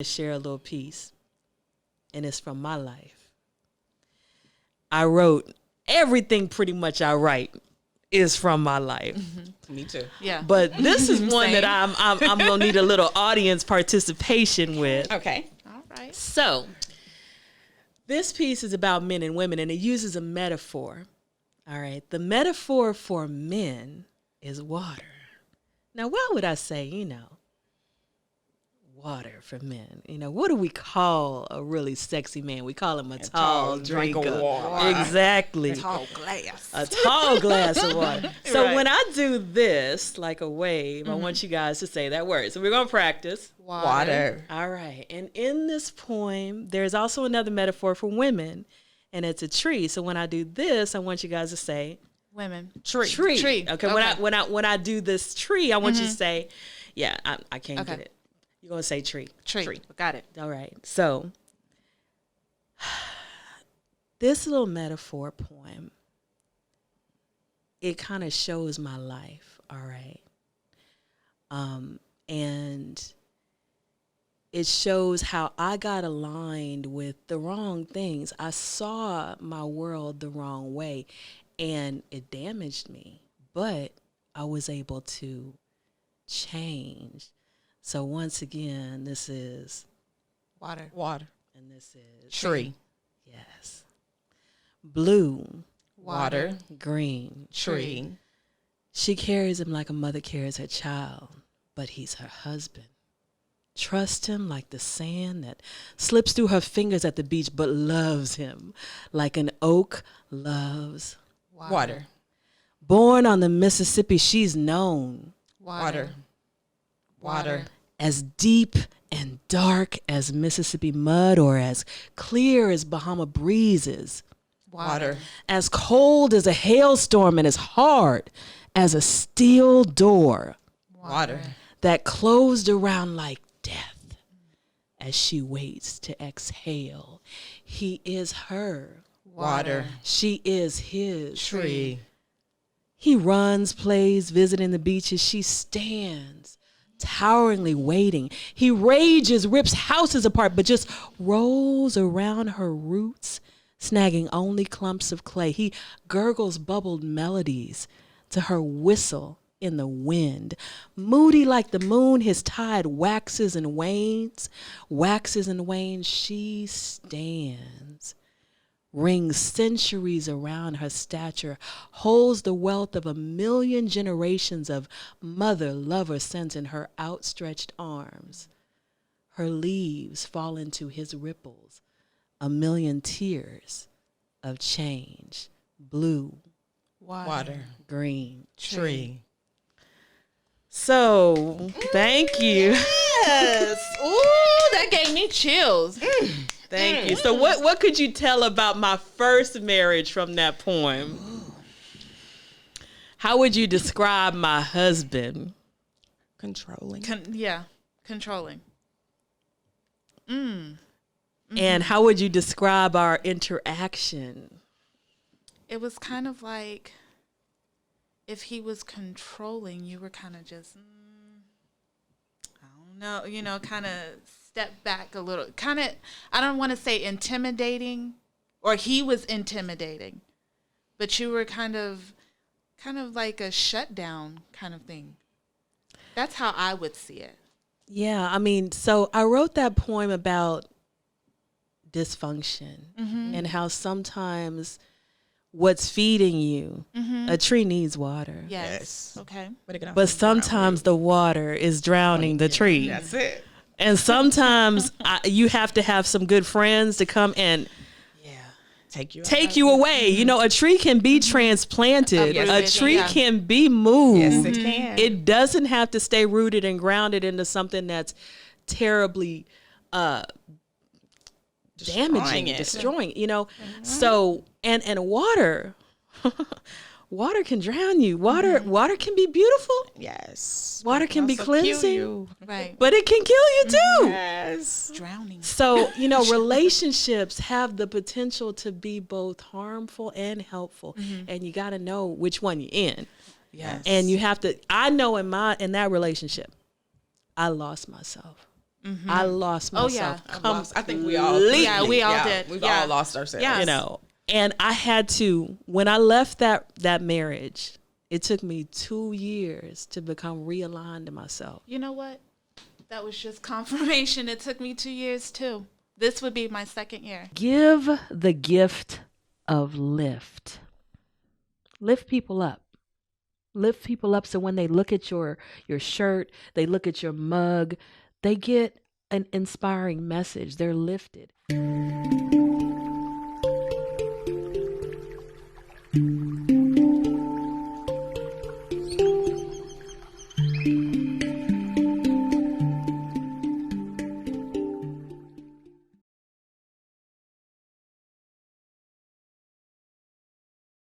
share a little piece, and it's from my life. I wrote everything pretty much I write is from my life. Mm-hmm. Me too. Yeah. But this is one that I'm gonna need a little audience participation with. Okay. All right. So this piece is about men and women, and it uses a metaphor. All right. The metaphor for men is water. Now, why would I say, water for men? What do we call a really sexy man? We call him a tall drink of drinker. water. Exactly. Tall glass. A tall glass of water. So Right. when I do this, like a wave, I want you guys to say that word. So we're going to practice. Water. All right. And in this poem, there's also another metaphor for women, and it's a tree. So when I do this, I want you guys to say Women. tree. Tree. Okay. When I do this tree, I want you to say, I can't Okay. get it. You're going to say tree. Tree. Got it. All right. So this little metaphor poem, it kind of shows my life. All right. And it shows how I got aligned with the wrong things. I saw my world the wrong way, and it damaged me, but I was able to change. So once again, this is Water. Water. and this is Tree. yes. Blue, Water. green. Tree. She carries him like a mother carries her child, but he's her husband. Trust him like the sand that slips through her fingers at the beach, but loves him like an oak loves. Water. Born on the Mississippi, she's known Water. Water. as deep and dark as Mississippi mud, or as clear as Bahama breezes, Water. as cold as a hailstorm, and as hard as a steel door Water. that closed around like death as she waits to exhale. He is her. Water. She is his. Tree. He runs, plays, visiting the beaches. She stands, toweringly waiting. He rages, rips houses apart, but just rolls around her roots, snagging only clumps of clay. He gurgles bubbled melodies to her whistle in the wind. Moody like the moon, his tide waxes and wanes. She stands, rings centuries around her stature, holds the wealth of 1,000,000 generations of mother-lover sent in her outstretched arms. Her leaves fall into his ripples, 1,000,000 tears of change. Blue, Water. green. Tree. So, thank you. Yes. Ooh, that gave me chills. Thank you. So what could you tell about my first marriage from that poem? How would you describe my husband? Controlling. Controlling. And how would you describe our interaction? It was kind of like if he was controlling, you were kind of just, I don't know, kind of step back a little. Kind of, I don't want to say intimidating, or he was intimidating, but you were kind of like a shutdown kind of thing. That's how I would see it. Yeah, so I wrote that poem about dysfunction and how sometimes what's feeding you, a tree needs water. Yes. Okay. But sometimes the water is drowning the tree. That's it. And sometimes you have to have some good friends to come and take you away. A tree can be transplanted. Yes, a tree yeah. can be moved. Yes, it can. It doesn't have to stay rooted and grounded into something that's terribly damaging, destroying, So, and water, water can drown you. Water can be beautiful. Yes. Water can be Also kill cleansing, you. Right. but it can kill you too. Yes. Drowning. So, relationships have the potential to be both harmful and helpful. And you got to know which one you're in. Yes. And you have to, I know in that relationship, I lost myself. I lost Oh, yeah. myself. I think we all. Yeah, we all did. We've Yeah. all lost ourselves. Yeah. You know, and I had to, when I left that marriage, it took me 2 years to become realigned to myself. You know what? That was just confirmation. It took me 2 years too. This would be my second year. Give the gift of lift. Lift people up. Lift people up so when they look at your shirt, they look at your mug, they get an inspiring message. They're lifted.